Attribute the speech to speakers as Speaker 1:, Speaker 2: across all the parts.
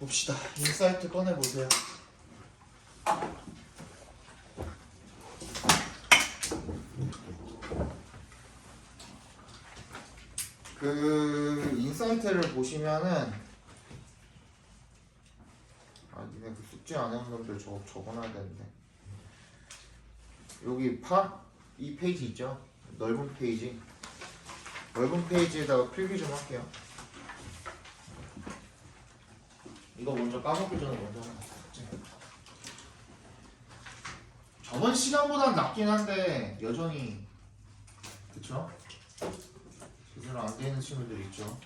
Speaker 1: 봅시다. 인사이트 꺼내보세요. 그 인사이트를 보시면은 니네 그 숙제 안 해온 놈들 저거 적어놔야 되는데 여기 이 페이지 있죠? 넓은 페이지. 넓은 페이지에다가 필기 좀 할게요. 이거 먼저 까먹기 전에 먼저 하는 거. 저번 시간보다는 낮긴 한데 여전히 그쵸? 제대로 안 되는 친구들 있죠.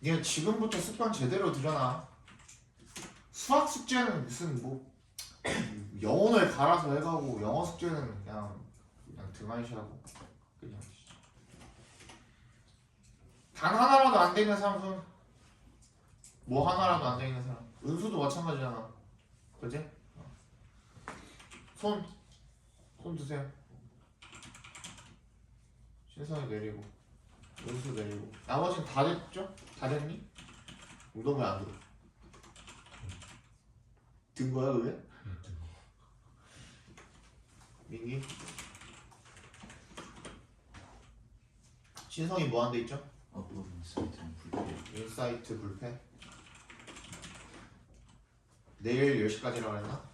Speaker 1: 니가 지금부터 습관 제대로 들여놔. 수학 숙제는 무슨 뭐 영혼을 갈아서 해가고 영어 숙제는 그냥 등한시하고 그냥 단 하나라도 안 되는 사람 손. 뭐 하나라도 안 되는 사람. 은수도 마찬가지잖아. 그지? 손 드세요. 신성이 내리고 은수 내리고 나머지는 다 됐죠? 다 됐니? 너 왜 안 들어? 든 거야 왜? 민기? 신성이 뭐 한 데 있죠? 인사이트 불패. 내일 10시까지라고 했나?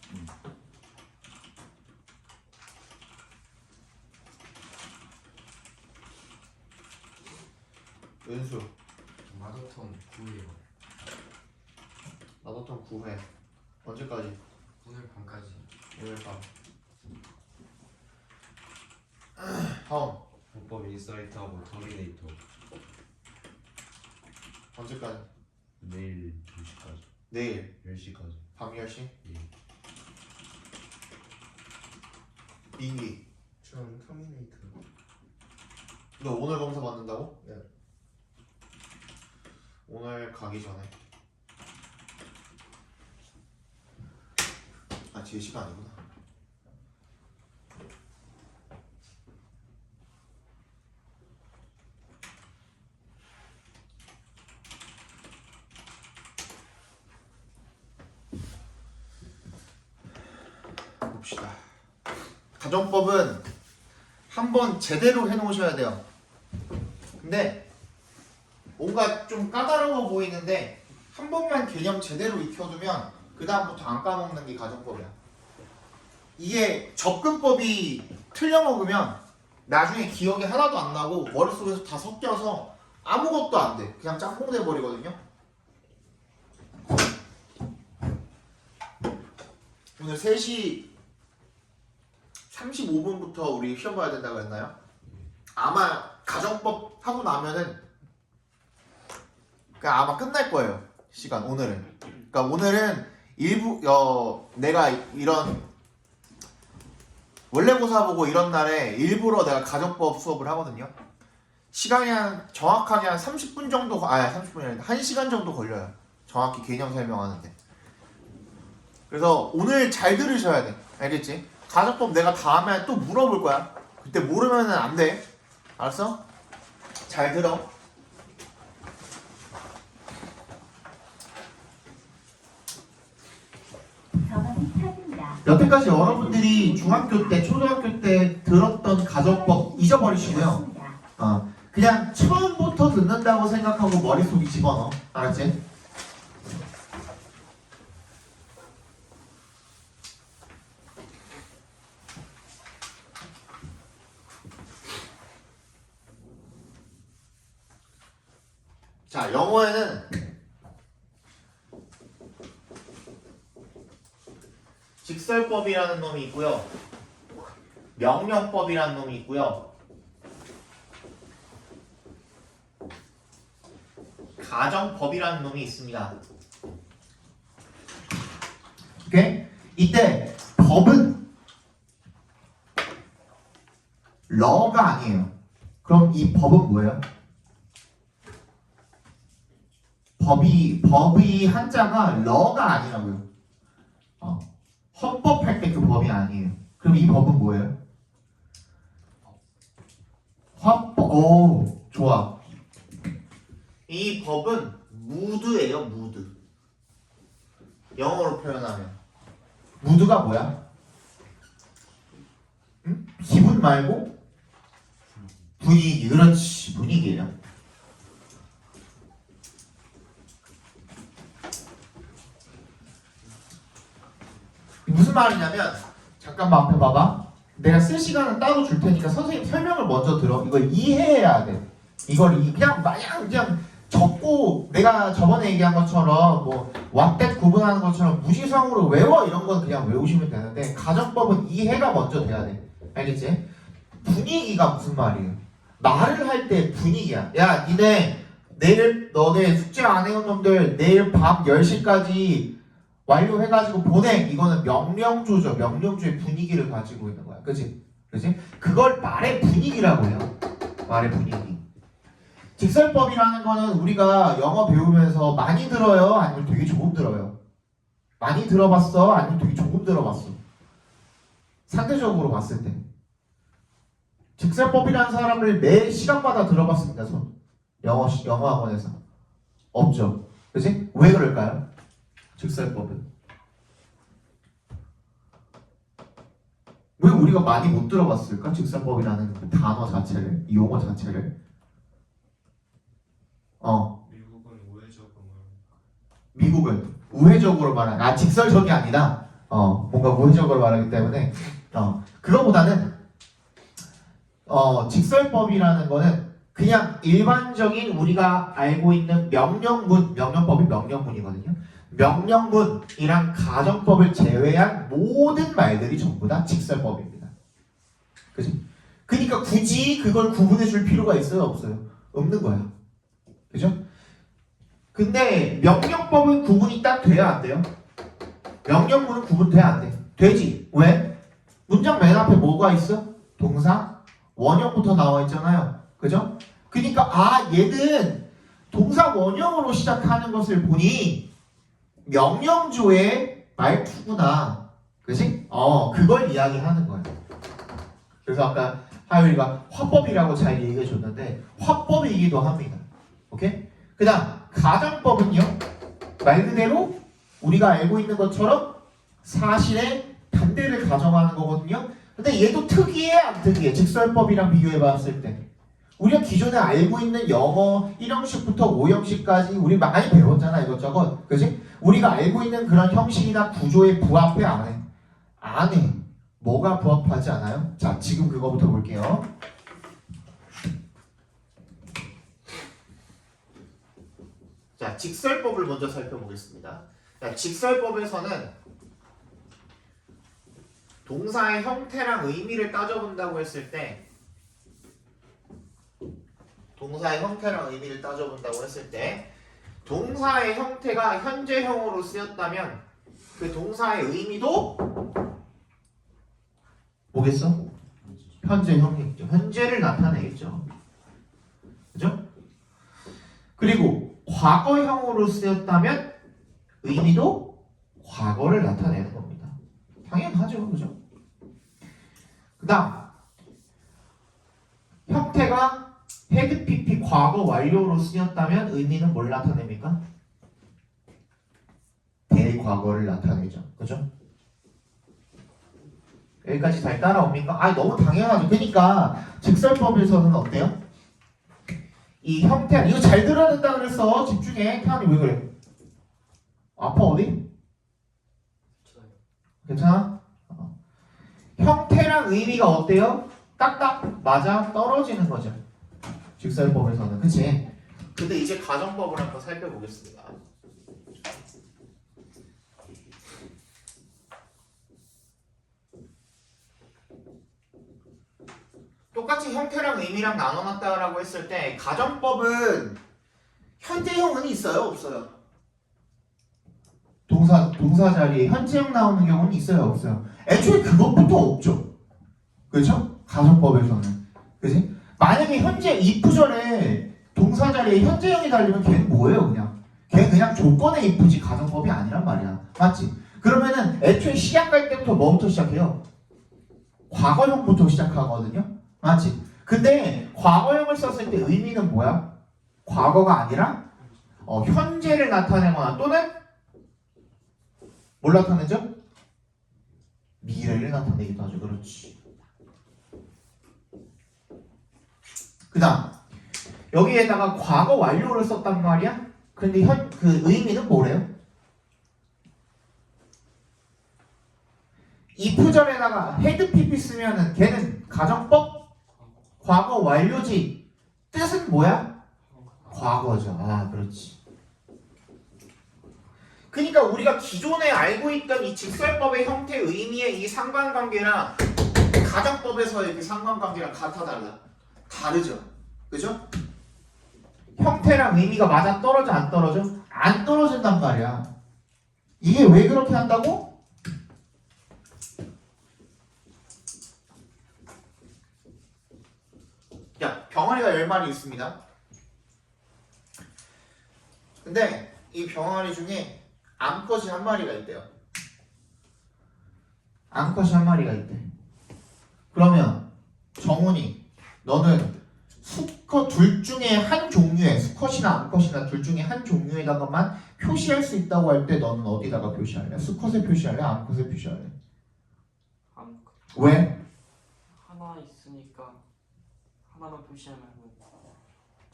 Speaker 1: 은수
Speaker 2: 마더톤 9회요.
Speaker 1: 마더톤 9회 언제까지?
Speaker 2: 오늘 밤까지.
Speaker 1: 오늘 밤. 다음
Speaker 3: 문법 인사이트하고 터미네이터
Speaker 1: 언제까지?
Speaker 3: 내일 2시까지
Speaker 1: 내일
Speaker 3: 10시까지.
Speaker 1: 밤 10시?
Speaker 3: 예.
Speaker 1: 민기
Speaker 2: 전 터미네이터.
Speaker 1: 너 오늘 검사 받는다고?
Speaker 2: 네.
Speaker 1: 오늘 가기 전에 제시가 아니구나. 봅시다. 가정법은 한번 제대로 해놓으셔야 돼요. 근데 뭔가 좀 까다로워 보이는데 한 번만 개념 제대로 익혀두면 그 다음부터 안 까먹는 게 가정법이야. 이게 접근법이 틀려먹으면 나중에 기억이 하나도 안 나고 머릿속에서 다 섞여서 아무것도 안 돼. 그냥 짬뽕 돼버리거든요. 오늘 3시 35분부터 우리 시험 봐야 된다고 했나요? 아마 가정법 하고 나면은 그러니까 아마 끝날 거예요. 시간 오늘은. 그러니까 오늘은 일부 내가 이런 원래고사 보고 이런 날에 일부러 내가 가정법 수업을 하거든요. 시간이 정확하게 한 30분 정도 30분이 아니라 1시간 정도 걸려요. 정확히 개념 설명하는데. 그래서 오늘 잘 들으셔야 돼. 알겠지? 가정법 내가 다음에 또 물어볼 거야. 그때 모르면은 안 돼. 알았어? 잘 들어. 여태까지 여러분들이 중학교 때, 초등학교 때 들었던 가정법 잊어버리시고요. 그냥 처음부터 듣는다고 생각하고 머릿속에 집어넣어. 알았지? 자, 영어에는 직설법이라는 놈이 있고요. 명령법이라는 놈이 있고요. 가정법이라는 놈이 있습니다. 오케이? 이때 법은 러가 아니에요. 그럼 이 법은 뭐예요? 법이 한자가 러가 아니라고요. 헌법할 때 그 법이 아니에요. 그럼 이 법은 뭐예요? 화법. 오, 좋아. 이 법은 무드예요, 무드. 영어로 표현하면 무드가 뭐야? 응? 기분 말고 분위기. 그렇지, 분위기예요. 무슨 말이냐면 잠깐만 앞에 봐봐. 내가 쓸 시간은 따로 줄 테니까 선생님 설명을 먼저 들어. 이걸 이해해야 돼. 이걸 그냥 마냥 그냥 적고 내가 저번에 얘기한 것처럼 뭐 왓댓 구분하는 것처럼 무시성으로 외워 이런 건 그냥 외우시면 되는데 가정법은 이해가 먼저 돼야 돼. 알겠지? 분위기가 무슨 말이에요? 말을 할 때 분위기야. 야 니네 내일 너네 숙제 안 해온 놈들 내일 밤 10시까지 완료해가지고 보내. 이거는 명령조죠. 명령조의 분위기를 가지고 있는 거야. 그치? 그치? 그걸 말의 분위기라고 해요. 말의 분위기. 직설법이라는 거는 우리가 영어 배우면서 많이 들어요? 아니면 되게 조금 들어요? 많이 들어봤어? 아니면 되게 조금 들어봤어? 상대적으로 봤을 때. 직설법이라는 사람을 매 시간마다 들어봤습니다. 손. 영어 학원에서. 없죠. 그치? 왜 그럴까요? 직설법은. 왜 우리가 많이 못 들어봤을까? 직설법이라는 그 단어 자체를, 이 용어 자체를.
Speaker 2: 미국은 우회적으로
Speaker 1: 미국은 우회적으로 말하는, 직설적이 아니라 뭔가 우회적으로 말하기 때문에 그거보다는 직설법이라는 거는 그냥 일반적인 우리가 알고 있는 명령문, 명령법이 명령문이거든요. 명령문이랑 가정법을 제외한 모든 말들이 전부 다 직설법입니다. 그지? 그러니까 굳이 그걸 구분해 줄 필요가 있어요? 없어요? 없는 거야. 그죠? 근데 명령법은 구분이 딱 돼야 안 돼요? 명령문은 구분돼야 안 돼. 되지. 왜? 문장 맨 앞에 뭐가 있어? 동사, 원형부터 나와 있잖아요. 그죠? 그러니까 얘는 동사 원형으로 시작하는 것을 보니 명령조의 말투구나. 그치? 그걸 이야기하는 거야. 그래서 아까 하율이가 화법이라고 잘 얘기해 줬는데 화법이기도 합니다. 오케이? 그 다음 가정법은요, 말 그대로 우리가 알고 있는 것처럼 사실의 반대를 가정하는 거거든요. 근데 얘도 특이해 안 특이해? 직설법이랑 비교해 봤을 때 우리가 기존에 알고 있는 영어 1형식부터 5형식까지 우리 많이 배웠잖아 이것저것. 그치? 우리가 알고 있는 그런 형식이나 구조에 부합해 안 해? 안 해. 뭐가 부합하지 않아요? 자, 지금 그거부터 볼게요. 자, 직설법을 먼저 살펴보겠습니다. 자, 직설법에서는 동사의 형태랑 의미를 따져본다고 했을 때 동사의 형태가 현재형으로 쓰였다면 그 동사의 의미도 뭐겠어? 현재형이겠죠. 현재를 나타내겠죠. 그죠? 그리고 과거형으로 쓰였다면 의미도 과거를 나타내는 겁니다. 당연하죠. 그죠? 그 다음 형태가 헤드 PP 과거 완료로 쓰였다면 의미는 뭘 나타냅니까? 대과거를 나타내죠. 그죠? 여기까지 잘 따라옵니까? 너무 당연하죠. 그러니까 직설법에서는 어때요? 이 형태, 이거 잘 들어야 된다 그랬어. 집중해. 태환이 왜 그래? 아파 어디? 괜찮아? 형태랑 의미가 어때요? 딱딱 맞아 떨어지는 거죠. 직설법에서는. 그치? 근데 이제 가정법을 한번 살펴보겠습니다. 똑같이 형태랑 의미랑 나눠놨다라고 했을 때 가정법은 현재형은 있어요? 없어요? 동사 자리에 현재형 나오는 경우는 있어요? 없어요? 애초에 그것부터 없죠. 그렇죠? 가정법에서는. 그치? 만약에 현재 if절에 동사 자리에 현재형이 달리면 걔는 뭐예요? 걔는 그냥 조건의 if지 가정법이 아니란 말이야. 맞지? 그러면은 애초에 시작할 때부터 뭐부터 시작해요? 과거형부터 시작하거든요. 맞지? 근데 과거형을 썼을 때 의미는 뭐야? 과거가 아니라 현재를 나타내거나 또는 뭘 나타내죠? 미래를 나타내기도 하죠. 그렇지. 그 다음 여기에다가 과거 완료를 썼단 말이야. 근데 그 의미는 뭐래요? if절에다가 had pp 쓰면은 걔는 가정법 과거 완료지. 뜻은 뭐야? 과거죠. 아, 그렇지. 그러니까 우리가 기존에 알고 있던 이 직설법의 형태 의미의 이 상관관계랑 가정법에서의 그 상관관계랑 같아 달라? 다르죠. 그죠? 형태랑 의미가 맞아 떨어져 안 떨어져? 안 떨어진단 말이야. 이게 왜 그렇게 한다고? 야, 병아리가 10마리 있습니다. 근데 이 병아리 중에 암컷이 한 마리가 있대요. 암컷이 한 마리가 있대. 그러면 정훈이 너는 수컷 둘 중에 한 종류에 수컷이나 암컷이나 둘 중에 한 종류에다가만 표시할 수 있다고 할 때 너는 어디다가 표시할래? 수컷에 표시할래? 암컷에 표시할래?
Speaker 4: 암컷.
Speaker 1: 왜?
Speaker 4: 하나 있으니까 하나만 표시하면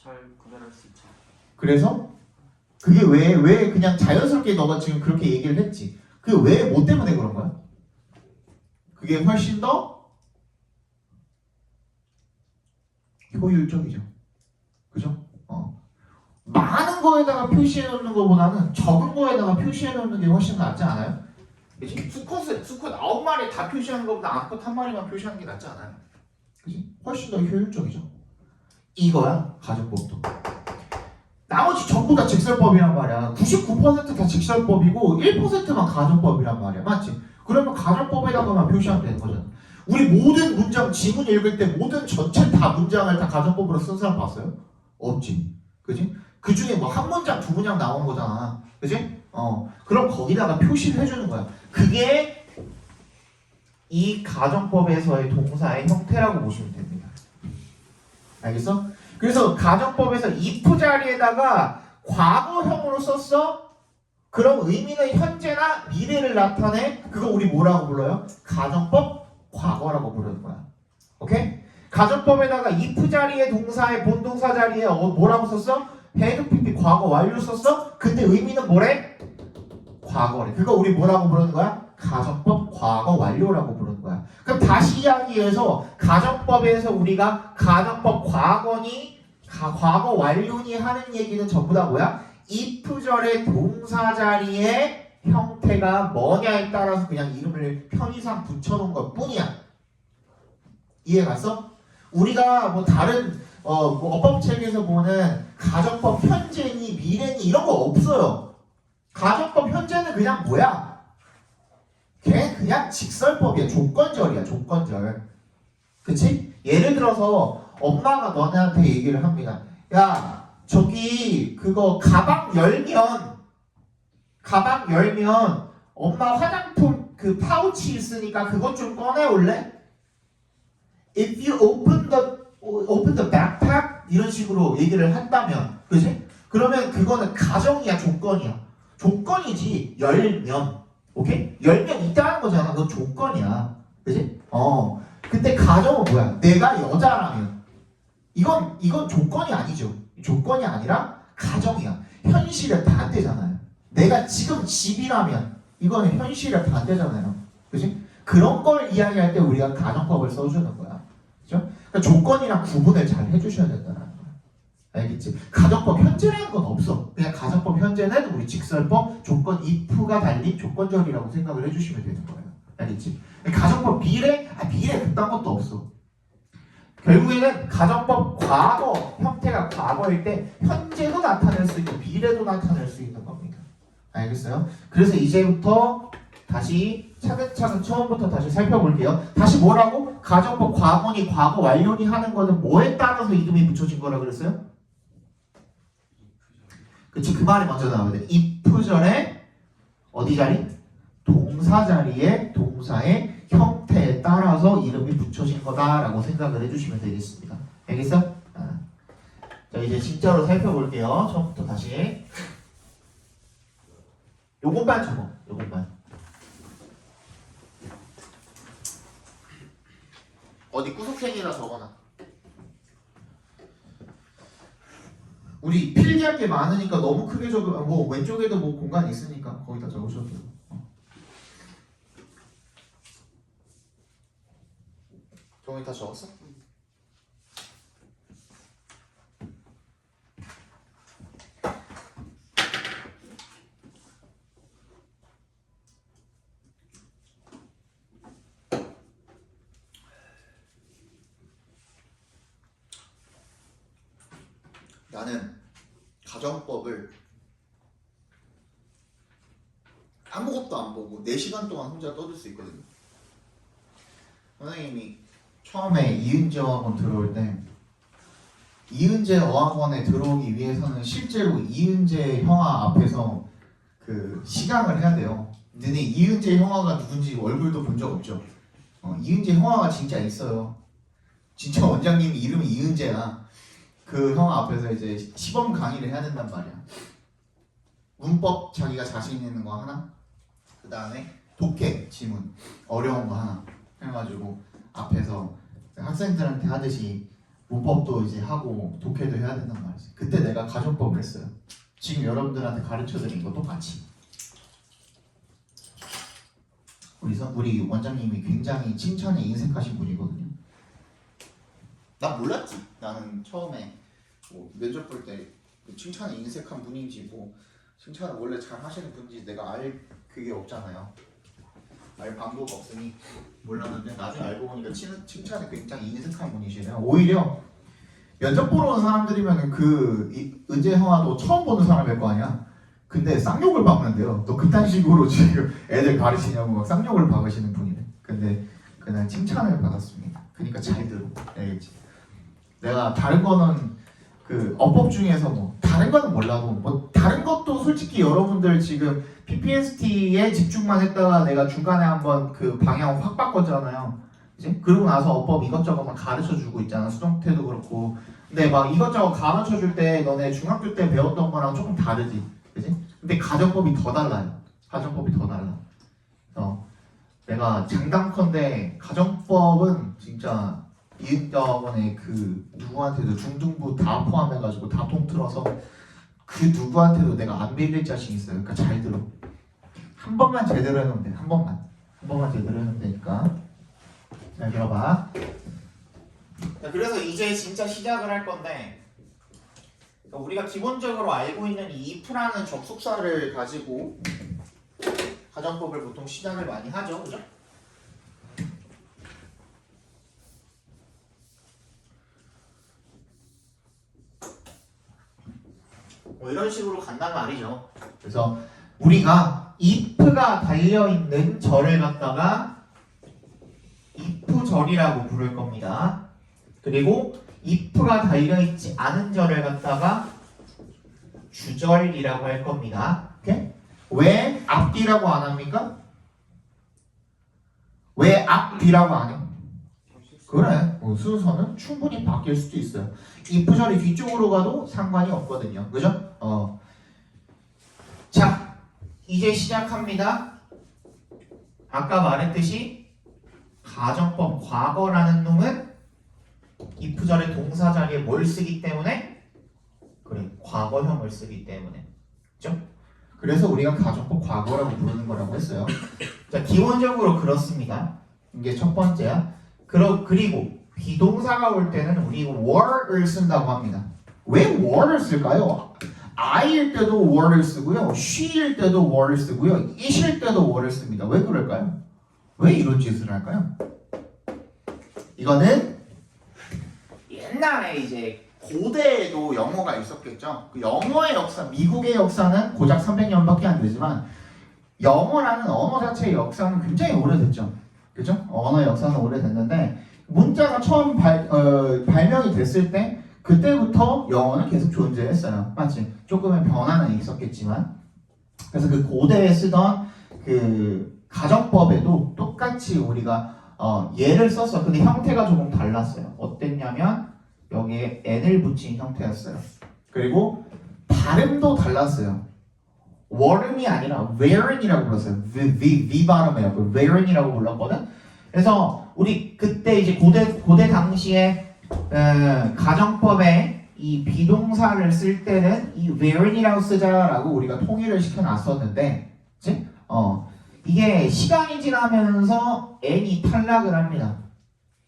Speaker 4: 잘 구별할 수 있죠.
Speaker 1: 그래서 그게 왜 그냥 자연스럽게 너가 지금 그렇게 얘기를 했지. 그게 왜 뭐 때문에 그런 거야? 그게 훨씬 더 효율적이죠. 그죠? 많은 거에다가 표시해 놓는 것보다는 적은 거에다가 표시해 놓는 게 훨씬 낫지 않아요? 그치? 수컷 9마리 다 표시하는 것보다 암컷 한 마리만 표시하는 게 낫지 않아요? 그치? 훨씬 더 효율적이죠. 이거야 가정법도. 나머지 전부 다 직설법이란 말이야. 99%다 직설법이고 1%만 가정법이란 말이야. 맞지? 그러면 가정법에다가만 표시하면 되는 거잖아. 우리 모든 문장 지문 읽을 때 모든 전체 다 문장을 다 가정법으로 쓴 사람 봤어요? 없지. 그지? 그 중에 뭐 한 문장 두 문장 나온 거잖아. 그지? 그럼 거기다가 표시를 해주는 거야. 그게 이 가정법에서의 동사의 형태라고 보시면 됩니다. 알겠어? 그래서 가정법에서 if 자리에다가 과거형으로 썼어? 그럼 의미는 현재나 미래를 나타내. 그거 우리 뭐라고 불러요? 가정법 과거라고 부르는 거야. 오케이? 가정법에다가 if 자리에 동사의 본동사 자리에 뭐라고 썼어? had pp 과거 완료 썼어? 근데 의미는 뭐래? 과거래. 그거 우리 뭐라고 부르는 거야? 가정법 과거 완료라고 부르는 거야. 그럼 다시 이야기해서 가정법에서 우리가 가정법 과거니 과거 완료니 하는 얘기는 전부 다 뭐야? if절의 동사 자리에 형태가 뭐냐에 따라서 그냥 이름을 편의상 붙여놓은 것 뿐이야. 이해 갔어? 우리가 뭐 다른 뭐 어법책에서 보는 가정법 현재니 미래니 이런 거 없어요. 가정법 현재는 그냥 뭐야? 걔 그냥 직설법이야. 조건절이야. 조건절. 그치? 예를 들어서 엄마가 너네한테 얘기를 합니다. 야, 저기 그거 가방 열면 엄마 화장품 그 파우치 있으니까 그것 좀 꺼내올래? If you open the backpack 이런 식으로 얘기를 한다면, 그지? 그러면 그거는 가정이야, 조건이야. 조건이지 열면, 오케이? 열면 있다는 거잖아. 그건 조건이야, 그지? 근데 가정은 뭐야? 내가 여자라면 이건 조건이 아니죠. 조건이 아니라 가정이야. 현실에 반대잖아요. 내가 지금 집이라면 이거는 현실에 반대잖아요. 그지? 그런 걸 이야기할 때 우리가 가정법을 써주는 거야. 그죠? 그러니까 조건이랑 구분을 잘 해주셔야 된다는 거야. 알겠지? 가정법 현재라는 건 없어. 그냥 가정법 현재는 우리 직설법 조건 if가 달린 조건절이라고 생각을 해주시면 되는 거예요. 알겠지? 가정법 미래? 미래 그딴 것도 없어. 결국에는 가정법 과거 형태가 과거일 때 현재도 나타낼 수 있고 미래도 나타낼 수 있는 겁니다. 알겠어요? 그래서 이제부터 다시 차근차근 처음부터 다시 살펴볼게요. 다시 뭐라고? 가정법 과거니 과거 완료니 하는 거는 뭐에 따라서 이름이 붙여진 거라 그랬어요? 그치? 그 말이 먼저 나와야 돼. if절에 어디 자리? 동사 자리에 동사의 형태에 따라서 이름이 붙여진 거다라고 생각을 해주시면 되겠습니다. 알겠어? 자, 이제 진짜로 살펴볼게요. 처음부터 다시. 요것만 적어. 요것만. 어디 구석탱이나 적어놔. 우리 필기할 게 많으니까 너무 크게 적으면 뭐 왼쪽에도 뭐 공간이 있으니까 거기다 적으셔도 돼요. 종이 다 적었어? 나는 가정법을 아무것도 안 보고 4시간 동안 혼자 떠들 수 있거든요. 선생님이 처음에 이은재 어학원 들어올 때 이은재 어학원에 들어오기 위해서는 실제로 이은재 형아 앞에서 그 시강을 해야 돼요. 너네 이은재 형아가 누군지 얼굴도 본 적 없죠? 이은재 형아가 진짜 있어요. 진짜 원장님 이름이 이은재야. 그 형 앞에서 이제 시범 강의를 해야 된단 말이야. 문법 자기가 자신 있는 거 하나, 그 다음에 독해 지문 어려운 거 하나 해가지고 앞에서 학생들한테 하듯이 문법도 이제 하고 독해도 해야 된단 말이지. 그때 내가 가정법을 했어요. 지금 여러분들한테 가르쳐드린 거 똑같이. 우리 원장님이 굉장히 칭찬에 인색하신 분이거든요. 나 몰랐지. 나는 처음에 뭐 면접 볼 때 칭찬에 인색한 분인지 뭐 칭찬을 원래 잘 하시는 분인지 내가 알 그게 없잖아요. 알 방법 없으니 몰랐는데 나중에 알고 보니까 칭찬에 굉장히 인색한 분이시네요. 오히려 면접 보러 온 사람들이면 은재 형아도 처음 보는 사람일 거 아니야. 근데 쌍욕을 박는데요. 너 그딴 식으로 지금 애들 가르치냐고 막 쌍욕을 박으시는 분이네. 근데 그날 칭찬을 받았습니다. 그러니까 잘 들어. 알겠지? 내가 다른 거는 그 어법 중에서 뭐 다른 거는 몰라도 뭐 다른 것도 솔직히 여러분들 지금 PPST에 집중만 했다가 내가 중간에 한번 그 방향 확 바꿨잖아요. 이제 그러고 나서 어법 이것저것 막 가르쳐 주고 있잖아. 수동태도 그렇고. 근데 막 이것저것 가르쳐 줄 때 너네 중학교 때 배웠던 거랑 조금 다르지. 그지? 근데 가정법이 더 달라요. 가정법이 더 달라. 내가 장담컨대 가정법은 진짜 이은자원의 그 누구한테도 중등부 다 포함해가지고 다 통틀어서 그 누구한테도 내가 안 빌릴 자신 있어요. 그러니까 잘 들어. 한 번만 제대로 해놓으면 돼. 한 번만 제대로 해놓으면 되니까 잘 들어봐. 자, 그래서 이제 진짜 시작을 할 건데 우리가 기본적으로 알고 있는 이 if라는 접속사를 가지고 가정법을 보통 시작을 많이 하죠, 그죠? 뭐 이런 식으로 간단 말이죠. 그래서 우리가 if가 달려있는 절을 갖다가 if 절이라고 부를 겁니다. 그리고 if가 달려있지 않은 절을 갖다가 주절이라고 할 겁니다. 오케이? 왜 앞뒤라고 안 합니까? 왜 앞뒤라고 안 해? 그래, 순서는 충분히 바뀔 수도 있어요. if 절이 뒤쪽으로 가도 상관이 없거든요. 그죠? 자, 이제 시작합니다. 아까 말했듯이 가정법 과거라는 놈은 if 절의 동사 자리에 뭘 쓰기 때문에? 그래, 과거형을 쓰기 때문에. 그죠? 그래서 우리가 가정법 과거라고 부르는 거라고 했어요. 자, 기본적으로 그렇습니다. 이게 첫 번째야. 그리고 비동사가 올 때는 우리 were를 쓴다고 합니다. 왜 were를 쓸까요? I일 때도 were를 쓰고요. she일 때도 were를 쓰고요. it일 때도 were를 씁니다. 왜 그럴까요? 왜 이런 짓을 할까요? 이거는 옛날에 이제 고대에도 영어가 있었겠죠. 그 영어의 역사, 미국의 역사는 고작 300년밖에 안 되지만 영어라는 언어 자체의 역사는 굉장히 오래됐죠. 그죠? 언어의 역사는 오래됐는데 문자가 처음 발명이 됐을 때 그때부터 영어는 계속 존재했어요. 맞지? 조금의 변화는 있었겠지만 그래서 그 고대에 쓰던 그 가정법에도 똑같이 우리가 예를 썼어. 근데 형태가 조금 달랐어요. 어땠냐면 여기에 n을 붙인 형태였어요. 그리고 발음도 달랐어요. weren이 아니라 weren이라고 불렀어요. V 발음이에요. weren이라고 불렀거든. 그래서 우리 그때 이제 고대 당시에 가정법에 이 비동사를 쓸 때는 이 where인이라고 쓰자라고 우리가 통일을 시켜놨었는데, 그치? 이게 시간이 지나면서 n이 탈락을 합니다.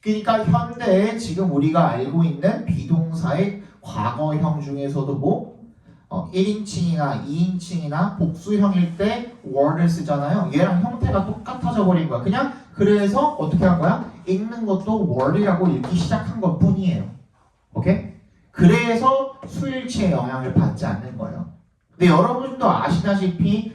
Speaker 1: 그러니까 현대에 지금 우리가 알고 있는 비동사의 과거형 중에서도 뭐 1인칭이나 2인칭이나 복수형일 때 were를 쓰잖아요. 얘랑 형태가 똑같아져 버린 거야. 그냥 그래서 어떻게 한 거야? 읽는 것도 were이라고 읽기 시작한 것 뿐이에요. 오케이? 그래서 수일치의 영향을 받지 않는 거예요. 근데 여러분도 아시다시피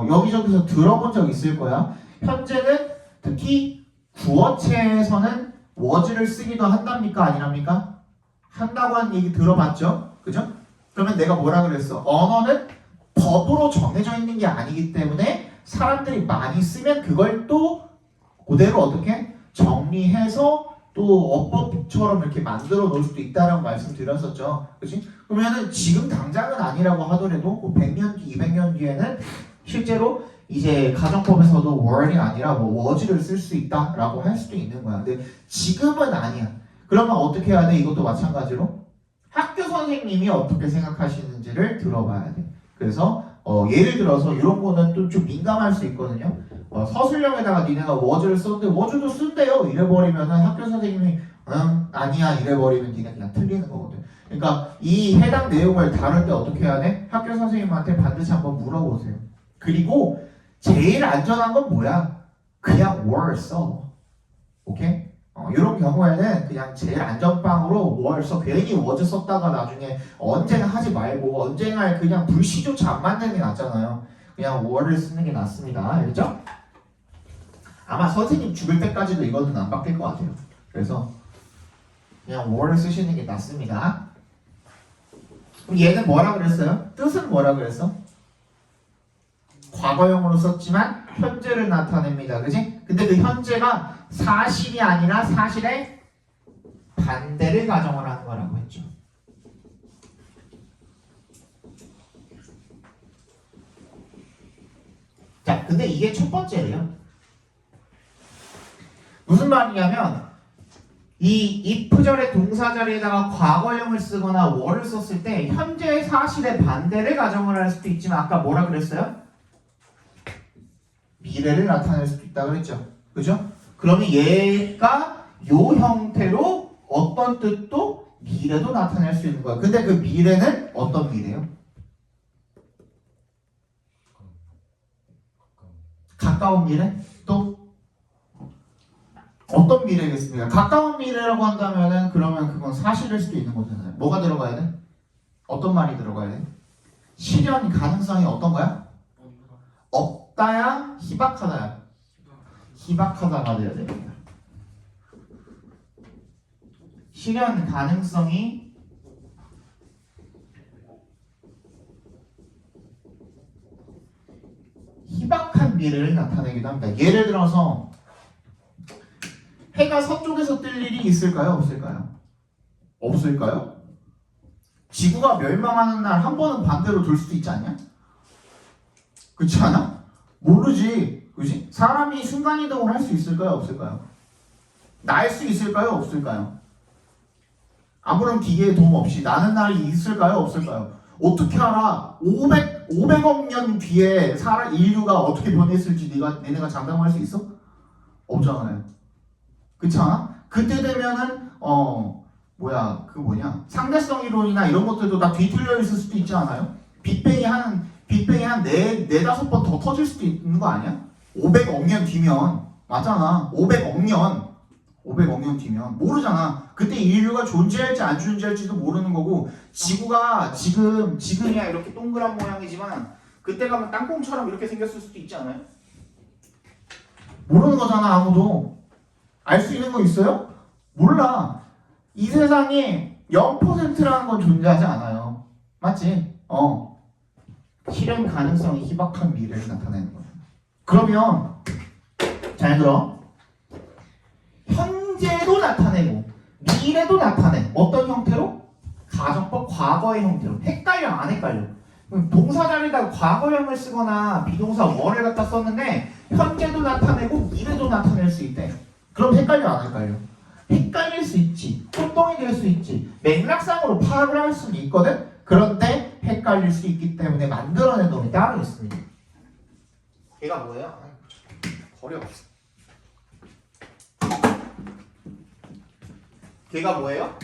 Speaker 1: 여기저기서 들어본 적 있을 거야. 현재는 특히 구어체에서는 was를 쓰기도 한답니까? 아니랍니까? 한다고 하는 얘기 들어봤죠? 그죠? 그러면 내가 뭐라 그랬어? 언어는 법으로 정해져 있는 게 아니기 때문에 사람들이 많이 쓰면 그걸 또 그대로 어떻게 정리해서 또 어법처럼 이렇게 만들어 놓을 수도 있다라고 말씀드렸었죠. 그치? 그러면은 지금 당장은 아니라고 하더라도 뭐 100년 뒤, 200년 뒤에는 실제로 이제 가정법에서도 were이 아니라 뭐 was를 쓸 수 있다라고 할 수도 있는 거야. 근데 지금은 아니야. 그러면 어떻게 해야 돼? 이것도 마찬가지로 학교 선생님이 어떻게 생각하시는지를 들어봐야 돼. 그래서 예를 들어서 이런 거는 또 좀 민감할 수 있거든요. 서술형에다가 니네가 was를 썼는데 was도 쓴대요 이래버리면은 학교 선생님이 아니야 이래버리면 니네 그냥 틀리는 거거든. 그러니까 이 해당 내용을 다룰 때 어떻게 해야 돼? 학교 선생님한테 반드시 한번 물어보세요. 그리고 제일 안전한 건 뭐야? 그냥 were 써. 오케이? 이런 경우에는 그냥 제일 안전빵으로 were 써. 괜히 was 썼다가 나중에 언쟁 하지 말고 언쟁할 그냥 불씨조차 안 만드는 게 낫잖아요. 그냥 were를 쓰는 게 낫습니다. 알겠죠? 아마 선생님 죽을 때까지도 이거는 안 바뀔 것 같아요. 그래서 그냥 were를 쓰시는 게 낫습니다. 그럼 얘는 뭐라 그랬어요? 뜻은 뭐라 그랬어? 과거형으로 썼지만 현재를 나타냅니다. 그지? 근데 그 현재가 사실이 아니라 사실의 반대를 가정을 하는 거라고 했죠. 자, 근데 이게 첫 번째래요. 무슨 말이냐면 이 if절의 동사 자리에다가 과거형을 쓰거나 were를 썼을 때 현재의 사실의 반대를 가정을 할 수도 있지만 아까 뭐라 그랬어요? 미래를 나타낼 수도 있다 그랬죠. 그죠? 그러면 얘가 요 형태로 어떤 뜻도 미래도 나타낼 수 있는 거야. 근데 그 미래는 어떤 미래요? 가까운 미래? 또? 어떤 미래겠습니까? 가까운 미래라고 한다면은 그러면 그건 사실일 수도 있는 거잖아요. 뭐가 들어가야 돼? 어떤 말이 들어가야 돼? 실현 가능성이 어떤 거야? 없다야? 희박하다야? 희박하다가 돼야 됩니다. 실현 가능성이 희박한 미래를 나타내기도 합니다. 예를 들어서 해가 서쪽에서 뜰 일이 있을까요? 없을까요? 없을까요? 지구가 멸망하는 날 한 번은 반대로 돌 수도 있지 않냐? 그렇지 않아? 모르지. 그지? 사람이 순간이동을 할 수 있을까요? 없을까요? 날 수 있을까요? 없을까요? 아무런 기계의 도움 없이 나는 날이 있을까요? 없을까요? 어떻게 알아? 500억 년 뒤에 인류가 어떻게 변했을지 니네가 장담할 수 있어? 없잖아요. 그렇지 않아? 그때 되면은 상대성 이론이나 이런 것들도 다 뒤틀려 있을 수도 있지 않아요? 빅뱅이 한 4-5번 더 터질 수도 있는 거 아니야? 500억 년 뒤면 맞잖아. 500억 년 뒤면 모르잖아. 그때 인류가 존재할지 안 존재할지도 모르는 거고 지구가 지금이야 이렇게 동그란 모양이지만 그때 가면 땅콩처럼 이렇게 생겼을 수도 있지 않아요? 모르는 거잖아. 아무도. 알 수 있는 거 있어요? 몰라. 이 세상에 0%라는 건 존재하지 않아요. 맞지? 실현 가능성이 희박한 미래를 나타내는 거예요. 그러면 잘 들어. 현재도 나타내고 미래도 나타내. 어떤 형태로? 가정법 과거의 형태로. 헷갈려 안 헷갈려? 동사 자리에다가 과거형을 쓰거나 비동사 were를 갖다 썼는데 현재도 나타내고 미래도 나타낼 수 있대. 그럼 헷갈려 안 헷갈려? 헷갈릴 수 있지. 혼동이 될 수 있지. 맥락상으로 파악을 할 수는 있거든. 그런데 헷갈릴 수 있기 때문에 만들어낸 놈이 따로 있습니다. 얘가 뭐예요? 거리 없어. 걔가 뭐예요?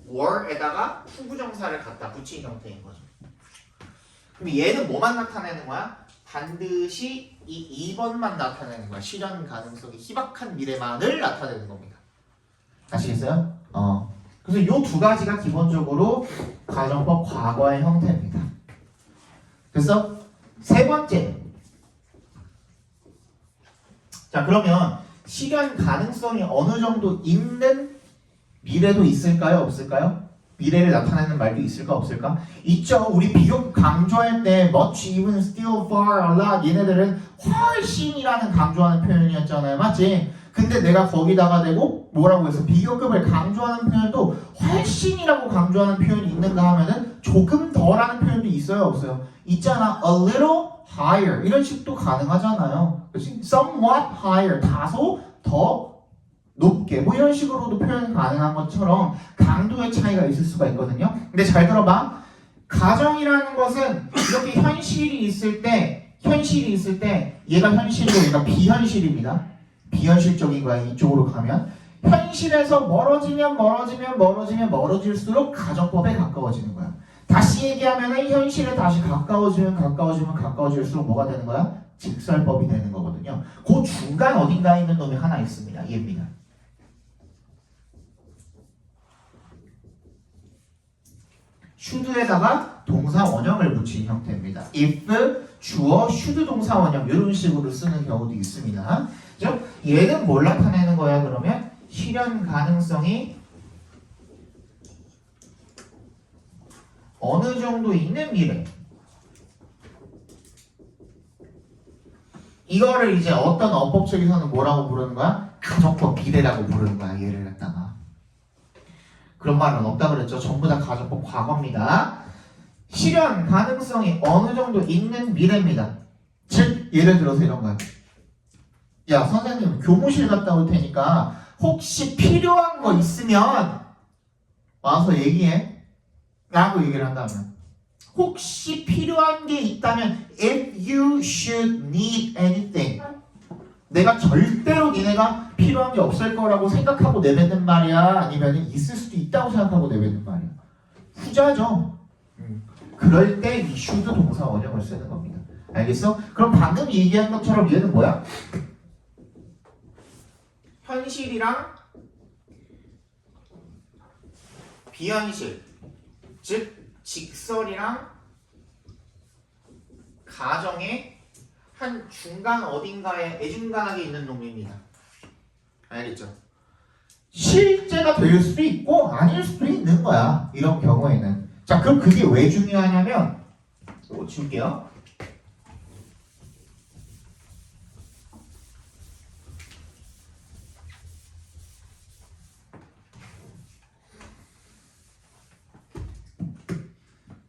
Speaker 1: were에다가 투부정사를 갖다 붙인 형태인 거죠. 그럼 얘는 뭐만 나타내는 거야? 반드시 이 2번만 나타내는 거야. 실현 가능성이 희박한 미래만을 나타내는 겁니다. 아시겠어요? 그래서 이 두 가지가 기본적으로 가정법 과거의 형태입니다. 그래서 세 번째. 자, 그러면 실현 가능성이 어느 정도 있는 미래도 있을까요? 없을까요? 미래를 나타내는 말도 있을까? 없을까? 있죠. 우리 비교급 강조할 때 much, even, still, far, a lot 얘네들은 훨씬이라는 강조하는 표현이었잖아요. 맞지? 근데 내가 거기다가 대고 뭐라고 해서 비교급을 강조하는 표현도 훨씬이라고 강조하는 표현이 있는가 하면은 조금 더라는 표현도 있어요? 없어요? 있잖아. a little higher 이런 식도 가능하잖아요. 그렇지? somewhat higher 다소 더 높게 뭐 이런 식으로도 표현 가능한 것처럼 강도의 차이가 있을 수가 있거든요. 근데 잘 들어봐. 가정이라는 것은 이렇게 현실이 있을 때 얘가 현실이고 얘가 비현실입니다. 비현실적인 거야. 이쪽으로 가면 현실에서 멀어질수록 가정법에 가까워지는 거야. 다시 얘기하면 현실에 다시 가까워질수록 뭐가 되는 거야? 직설법이 되는 거거든요. 그 중간 어딘가에 있는 놈이 하나 있습니다. 얘입니다. should에다가 동사 원형을 붙인 형태입니다. if, 주어, should 동사 원형 이런 식으로 쓰는 경우도 있습니다. 그죠? 얘는 뭘 나타내는 거야? 그러면 실현 가능성이 어느 정도 있는 미래. 이거를 이제 어떤 어법 쪽에서는 뭐라고 부르는 거야? 가정법 비례라고 부르는 거야. 얘를 갖다가. 그런 말은 없다 그랬죠. 전부 다 가정법 과거입니다. 실현 가능성이 어느 정도 있는 미래입니다. 즉 예를 들어서 이런 거야. 야 선생님 교무실 갔다 올 테니까 혹시 필요한 거 있으면 와서 얘기해 라고 얘기를 한다면 혹시 필요한 게 있다면 if you should need anything 내가 절대로 니네가 필요한 게 없을 거라고 생각하고 내뱉는 말이야 아니면 있을 수도 있다고 생각하고 내뱉는 말이야 후자죠. 그럴 때 이 should 동사 원형을 쓰는 겁니다. 알겠어? 그럼 방금 얘기한 것처럼 얘는 뭐야? 현실이랑 비현실 즉 직설이랑 가정의 한 중간 어딘가에 애중간하게 있는 놈입니다. 알겠죠? 실제가 될 수도 있고 아닐 수도 있는 거야. 이런 경우에는. 자, 그럼 그게 왜 중요하냐면 줄게요.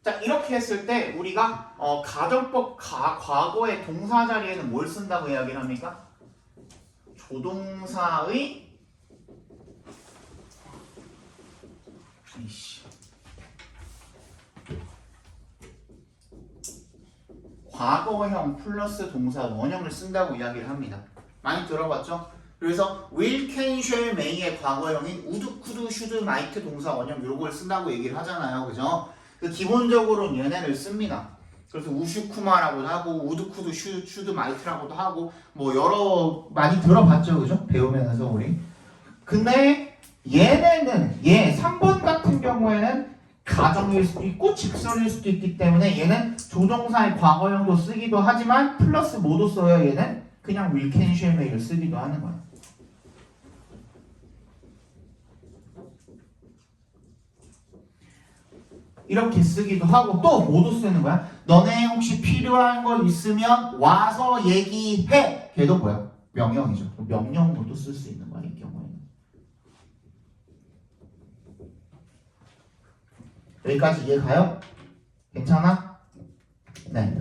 Speaker 1: 자, 이렇게 했을 때 우리가 가정법 과거의 동사 자리에는 뭘 쓴다고 이야기를 합니까? 조동사의 과거형 플러스 동사 원형을 쓴다고 이야기를 합니다. 많이 들어봤죠? 그래서 will, can, shall, may의 과거형인 would, could, should, might 동사 원형 이걸 쓴다고 얘기를 하잖아요. 그죠? 기본적으로 얘네를 씁니다. 그래서 우슈쿠마라고도 하고 우드, 쿠드, 슈드, 마이트라고도 하고 뭐 여러 많이 들어봤죠. 그죠? 배우면서 우리. 근데 얘네는 3번 같은 경우에는 가정일 수도 있고 직설일 수도 있기 때문에 얘는 조동사의 과거형도 쓰기도 하지만 플러스 뭐도 써요. 얘는 그냥 will, can, shall, may를 쓰기도 하는 거예요. 이렇게 쓰기도 하고 또 뭐도 쓰는 거야? 너네 혹시 필요한 거 있으면 와서 얘기해. 걔도 뭐야? 명령이죠. 명령어도 쓸 수 있는 거야 이 경우에는. 여기까지 이해 가요? 괜찮아? 네.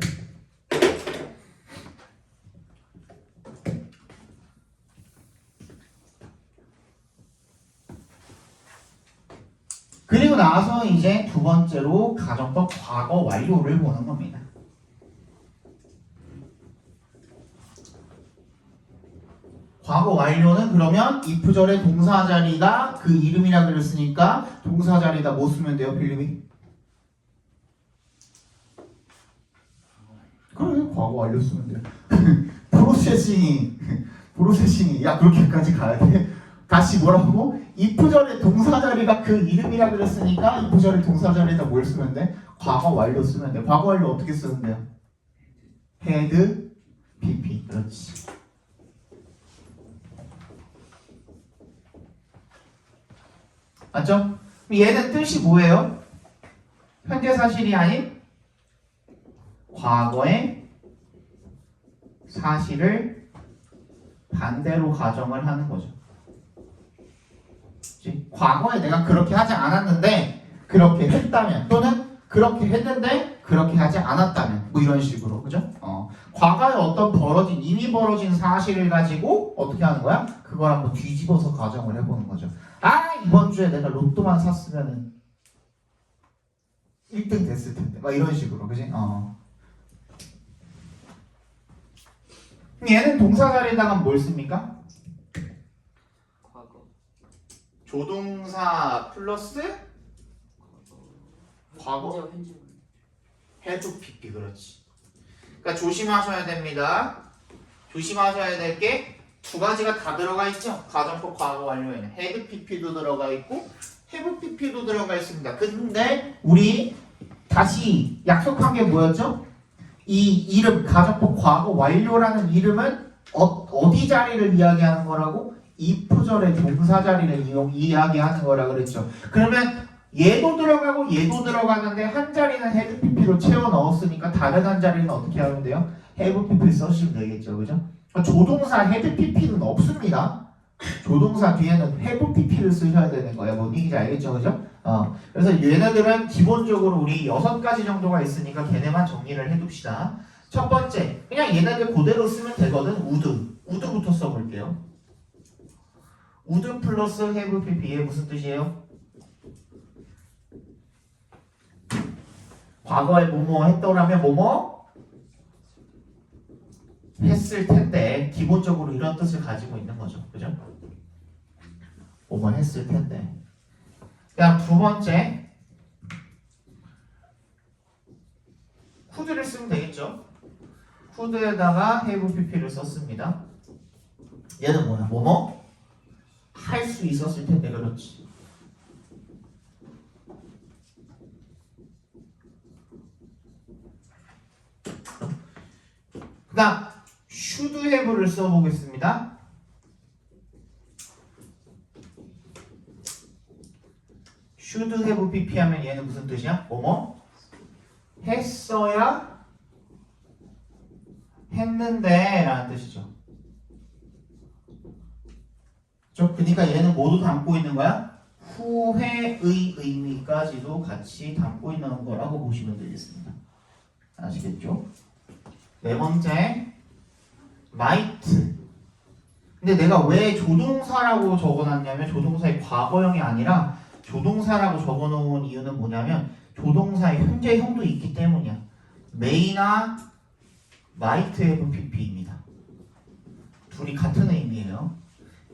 Speaker 1: 나서 이제 두 번째로 가정법 과거 완료를 보는 겁니다. 과거 완료는 그러면 if절의 동사 자리가 그 이름이라 그랬으니까 동사 자리에다 뭐 쓰면 돼요, 필립이? 그래, 과거 완료 쓰면 돼요. 프로세싱이 야 그렇게까지 가야 돼? 다시 뭐라고? if절의 동사 자리가 그 이름이라 그랬으니까 if절의 동사 자리에다 뭘 쓰면 돼? 과거 완료 쓰면 돼. 과거 완료 어떻게 쓰면 돼요? had pp. 그렇지. 맞죠? 얘는 뜻이 뭐예요? 현재 사실이 아닌 과거의 사실을 반대로 가정을 하는 거죠. 그치? 과거에 내가 그렇게 하지 않았는데 그렇게 했다면, 또는 그렇게 했는데 그렇게 하지 않았다면, 뭐 이런 식으로, 그죠? 과거에 어떤 이미 벌어진 사실을 가지고 어떻게 하는 거야? 그걸 한번 뒤집어서 가정을 해보는 거죠. 아, 이번 주에 내가 로또만 샀으면은 1등 됐을 텐데, 막 이런 식으로, 그지? 얘는 동사 자리에다가 뭘 씁니까?
Speaker 4: 과거.
Speaker 1: 조동사 플러스 과거?
Speaker 4: 현재.
Speaker 1: had pp. 그렇지. 그러니까 조심하셔야 됩니다. 조심하셔야 될 게 두 가지가 다 들어가 있죠. 가정법 과거 완료에는 had pp도 들어가 있고 have pp도 들어가 있습니다. 근데 우리 다시 약속한 게 뭐였죠? 이 이름 가정법 과거 완료라는 이름은 어디 자리를 이야기하는 거라고? if절의 동사 자리를 이야기하는 거라 그랬죠. 그러면 얘도 들어가고 얘도 들어가는데 한 자리는 have pp로 채워 넣었으니까 다른 한 자리는 어떻게 하면 돼요? have pp 써주시면 되겠죠, 그죠? 조동사 have pp는 없습니다. 조동사 뒤에는 have pp를 쓰셔야 되는 거예요. 뭔 얘기인지 알겠죠, 그죠? 그래서 얘네들은 기본적으로 우리 6가지 정도가 있으니까 걔네만 정리를 해둡시다. 첫 번째, 그냥 얘네들 그대로 쓰면 되거든. 우드부터 써볼게요. 우드 플러스 have pp의 무슨 뜻이에요? 과거에 뭐뭐 했더라면 뭐뭐 했을 텐데, 기본적으로 이런 뜻을 가지고 있는 거죠. 그죠? 뭐뭐 했을 텐데. 그다음 두 번째, could를 쓰면 되겠죠. could에다가 have pp를 썼습니다. 얘는 뭐야? 뭐뭐 할 수 있었을 텐데. 그렇지. 그다음 should have를 써보겠습니다. should have pp 하면 얘는 무슨 뜻이야? 뭐뭐 했어야 했는데 라는 뜻이죠. 그러니까 얘는 모두 담고 있는 거야? 후회의 의미까지도 같이 담고 있는 거라고 보시면 되겠습니다. 아시겠죠? 네 번째, might. 근데 내가 왜 조동사라고 적어놨냐면 조동사의 과거형이 아니라 조동사라고 적어놓은 이유는 뭐냐면 조동사의 현재형도 있기 때문이야. may나 might have pp입니다. 둘이 같은 의미예요.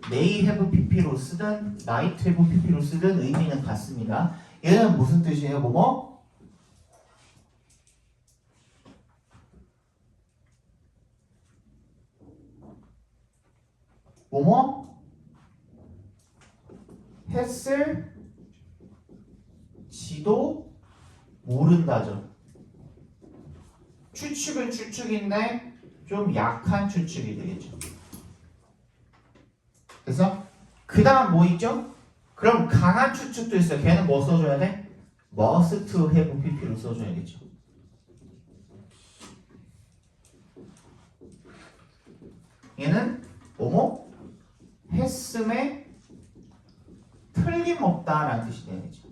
Speaker 1: may have pp로 쓰든 might have pp로 쓰든 의미는 같습니다. 얘는 무슨 뜻이에요? 뭐뭐? 뭐뭐? 했을지도 모른다죠. 추측은 추측인데 좀 약한 추측이 되겠죠. 그래서 그 다음 뭐 있죠? 그럼 강한 추측도 있어요. 걔는 뭐 써줘야 돼? must have pp로 써줘야겠죠. 얘는 뭐뭐? 했음에 틀림없다라는 뜻이 되겠죠.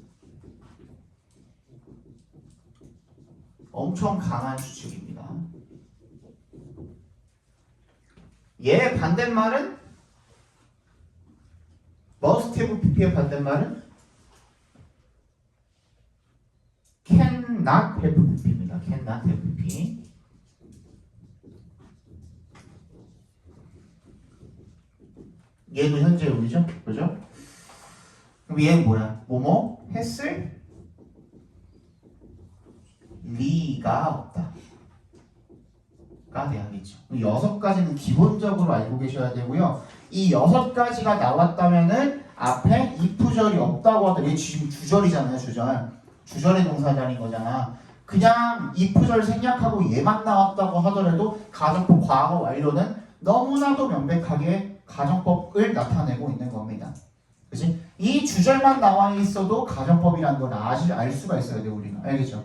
Speaker 1: 엄청 강한 추측입니다. 얘의 반대말은 must have pp의 반대말은 cannot have pp입니다. cannot have pp. 얘도 현재형이죠, 그죠? 그럼 얘는 뭐야? 뭐뭐 했을 리가 없다. 가 돼야겠죠. 6가지는 기본적으로 알고 계셔야 되고요. 이 6가지가 나왔다면은 앞에 if절이 없다고 하더라도 얘 지금 주절이잖아요. 주절의 동사자인 거잖아. 그냥 if절 생략하고 얘만 나왔다고 하더라도 가정법 과거 완료는 너무나도 명백하게 가정법을 나타내고 있는 겁니다. 그치? 이 주절만 나와 있어도 가정법이라는 걸 알 수가 있어야 돼 우리가. 알겠죠?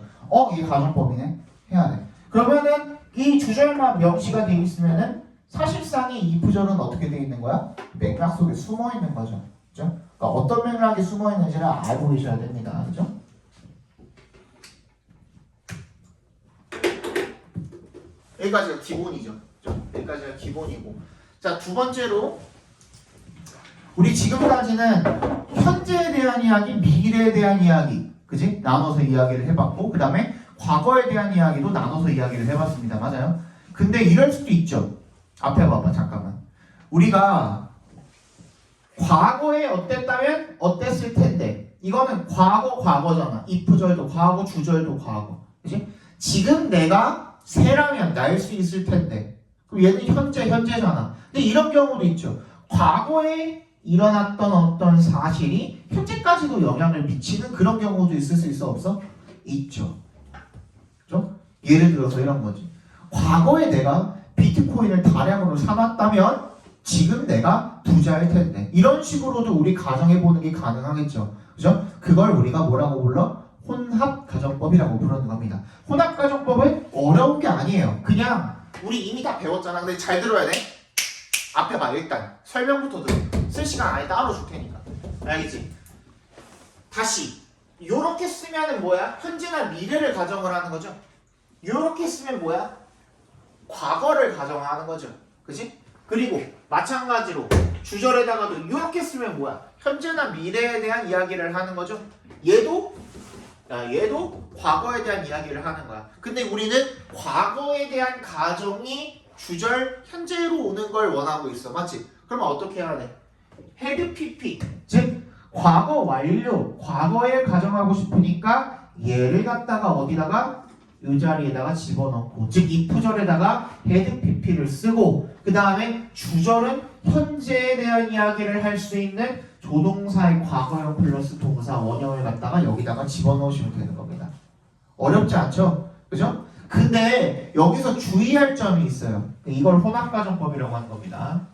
Speaker 1: 이게 가정법이네. 해야 돼. 그러면은 이 주절만 명시가 되어 있으면은 사실상의 이 if절은 어떻게 되어 있는 거야? 맥락 속에 숨어 있는 거죠. 그죠? 그러니까 어떤 맥락이 숨어 있는지를 알고 계셔야 됩니다. 그죠? 여기까지가 기본이죠. 그죠? 여기까지가 기본이고. 자, 두 번째로 우리 지금까지는 현재에 대한 이야기, 미래에 대한 이야기, 그지? 나눠서 이야기를 해봤고, 그 다음에 과거에 대한 이야기도 나눠서 이야기를 해봤습니다. 맞아요? 근데 이럴 수도 있죠. 앞에 봐봐, 잠깐만. 우리가 과거에 어땠다면 어땠을 텐데, 이거는 과거잖아. if절도 과거, 주절도 과거. 그지? 지금 내가 새라면 날 수 있을 텐데, 그럼 얘는 현재잖아. 근데 이런 경우도 있죠. 과거에 일어났던 어떤 사실이 현재까지도 영향을 미치는 그런 경우도 있을 수 있어 없어? 있죠. 그죠? 예를 들어서 이런 거지. 과거에 내가 비트코인을 다량으로 사놨다면 지금 내가 부자일 텐데. 이런 식으로도 우리 가정해보는 게 가능하겠죠. 그죠? 그걸 우리가 뭐라고 불러? 혼합가정법이라고 부르는 겁니다. 혼합가정법은 어려운 게 아니에요. 그냥 우리 이미 다 배웠잖아. 근데 잘 들어야 돼. 앞에 봐. 일단 설명부터 들어. 쓸 시간 아예 따로 줄 테니까. 알겠지? 다시 요렇게 쓰면은 뭐야? 현재나 미래를 가정을 하는 거죠. 요렇게 쓰면 뭐야? 과거를 가정하는 거죠. 그치? 그리고 마찬가지로 주절에다가도 요렇게 쓰면 뭐야? 현재나 미래에 대한 이야기를 하는 거죠. 얘도 과거에 대한 이야기를 하는 거야. 근데 우리는 과거에 대한 가정이 주절, 현재로 오는 걸 원하고 있어. 맞지? 그러면 어떻게 해야 돼? had pp, 즉 과거 완료, 과거에 가정하고 싶으니까 얘를 갖다가 어디다가 이 자리에다가 집어넣고, 즉 if절에다가 had pp를 쓰고, 그 다음에 주절은 현재에 대한 이야기를 할 수 있는 조동사의 과거형 플러스 동사 원형을 갖다가 여기다가 집어넣으시면 되는 겁니다. 어렵지 않죠? 그죠? 근데 여기서 주의할 점이 있어요. 이걸 혼합가정법이라고 하는 겁니다.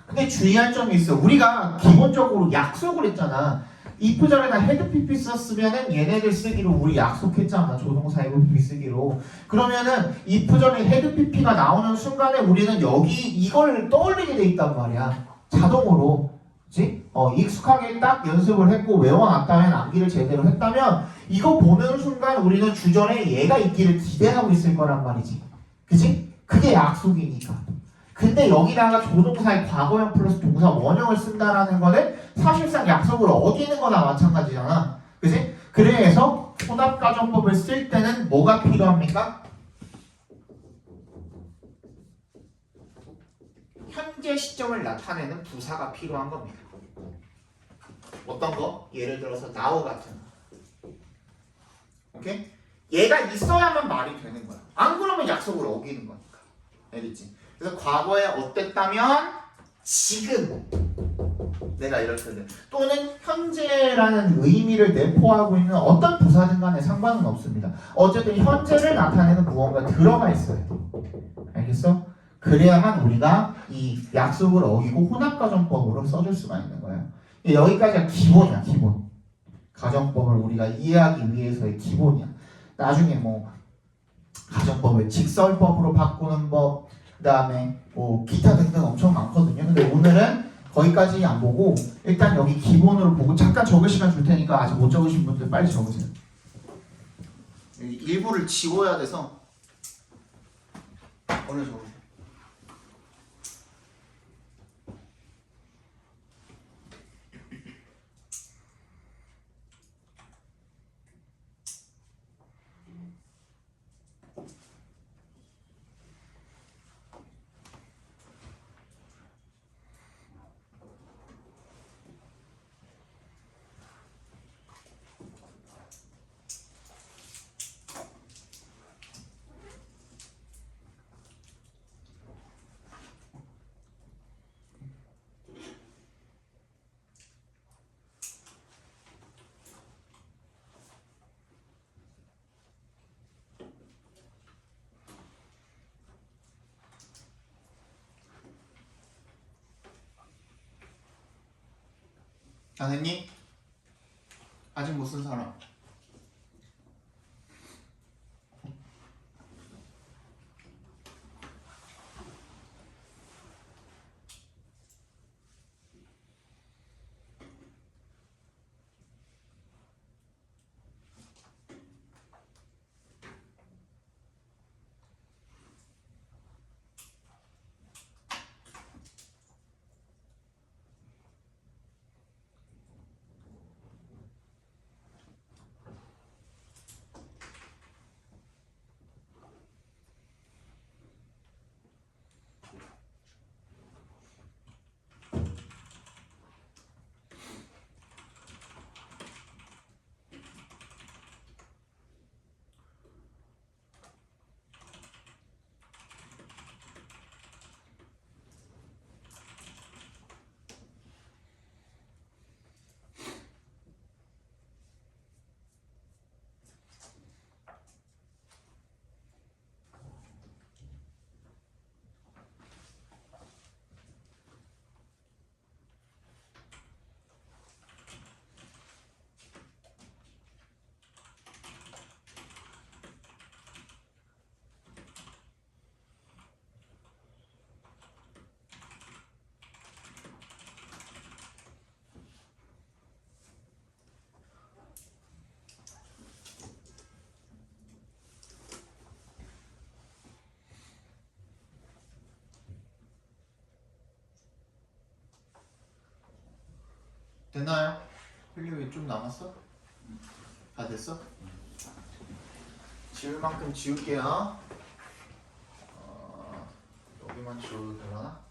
Speaker 1: 근데 주의할 점이 있어. 우리가 기본적으로 약속을 했잖아. if절에다 had pp 썼으면은 얘네들 쓰기로 우리 약속했잖아. 조동사 had pp 쓰기로. 그러면은 if절에 had pp가 나오는 순간에 우리는 여기 이걸 떠올리게 돼 있단 말이야. 자동으로. 그치? 익숙하게 딱 연습을 했고 외워놨다면 암기를 제대로 했다면 이거 보는 순간 우리는 주절에 얘가 있기를 기대하고 있을 거란 말이지. 그치? 그게 약속이니까. 근데 여기다가 조동사의 과거형 플러스 동사 원형을 쓴다라는 거는 사실상 약속을 어기는 거나 마찬가지잖아. 그치? 그래서 혼합가정법을 쓸 때는 뭐가 필요합니까? 현재 시점을 나타내는 부사가 필요한 겁니다. 어떤 거? 예를 들어서 now 같은 거. 오케이? 얘가 있어야만 말이 되는 거야. 안 그러면 약속을 어기는 거니까. 알겠지? 그래서 과거에 어땠다면 지금 내가 이렇게 돼. 또는 현재라는 의미를 내포하고 있는 어떤 부사든 간에 상관은 없습니다. 어쨌든 현재를 나타내는 무언가 들어가 있어야 돼. 알겠어? 그래야만 우리가 이 약속을 어기고 혼합가정법으로 써줄 수가 있는 거예요. 여기까지가 기본이야. 기본. 가정법을 우리가 이해하기 위해서의 기본이야. 나중에 뭐 가정법을 직설법으로 바꾸는 법, 그 다음에 뭐 기타 등등 엄청 많거든요. 근데 오늘은 거기까지 안 보고 일단 여기 기본으로 보고 잠깐 적을 시간 줄 테니까 아직 못 적으신 분들 빨리 적으세요. 일부를 지워야 돼서 얼른 적으세요. 다 됐니? 아직 못 쓴 사람. 됐나요? 흘리기 좀 남았어? 다 됐어? 지울 만큼 지울게요. 여기만 지워도 되나?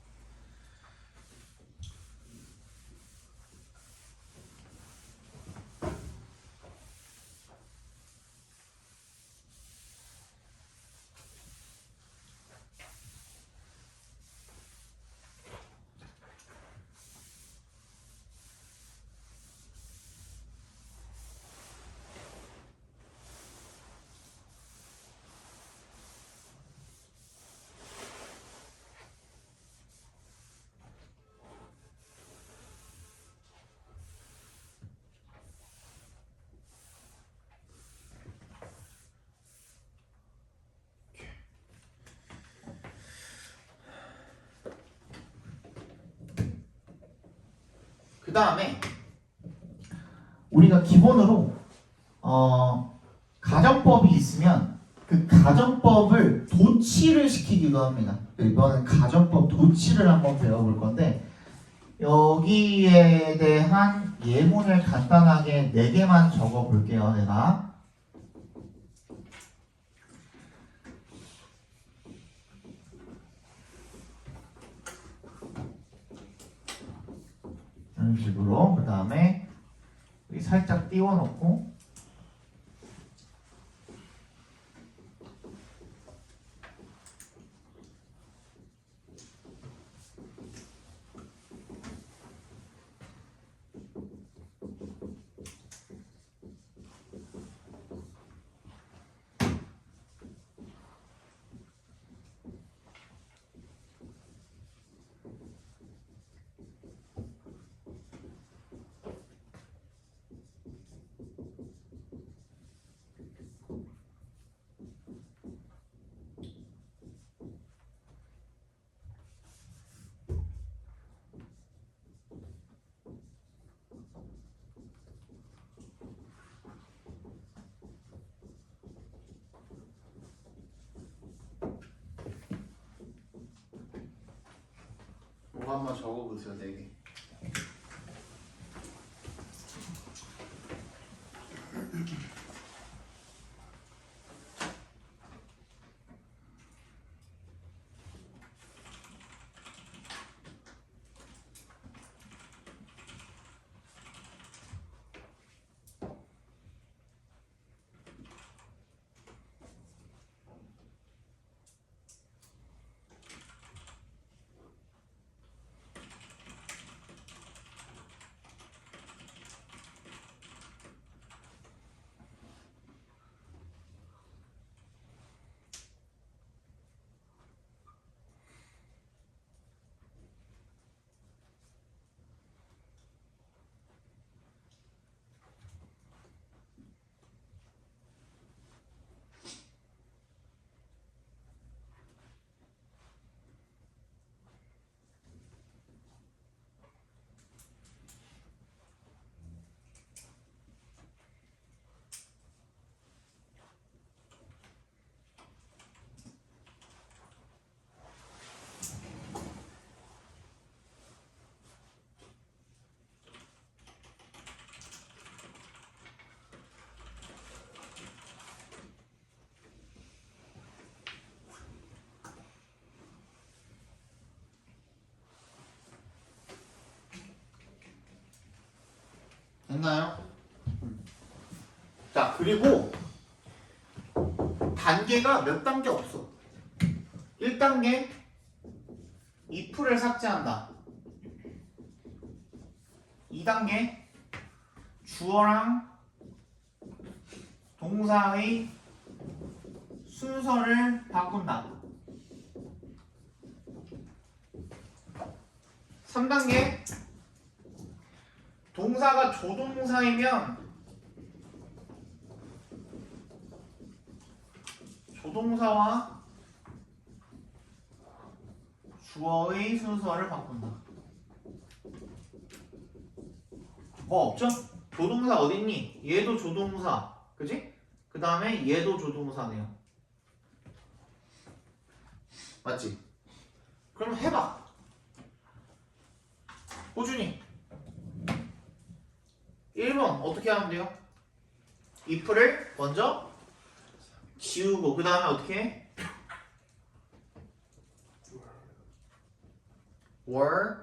Speaker 1: 그 다음에 우리가 기본으로 가정법이 있으면 그 가정법을 도치를 시키기도 합니다. 이번엔 가정법 도치를 한번 배워볼 건데 여기에 대한 예문을 간단하게 4개만 적어 볼게요. 내가 이런 식으로 그 다음에 여기 살짝 띄워놓고 뭐가 한번 적어보세요. 4개. 됐나요? 자, 그리고 단계가 몇 단계 없어. 1단계 if를 삭제한다. 2단계 주어랑 동사의 순서를 바꾼다. 3단계 동사가 조동사이면 조동사와 주어의 순서를 바꾼다. 뭐 없죠? 조동사 어딨니? 얘도 조동사, 그지? 그 다음에 얘도 조동사네요. 맞지? 그럼 해봐. 꾸준히. 1번 어떻게 하면 돼요? if를 먼저 지우고 그 다음에 어떻게 해? were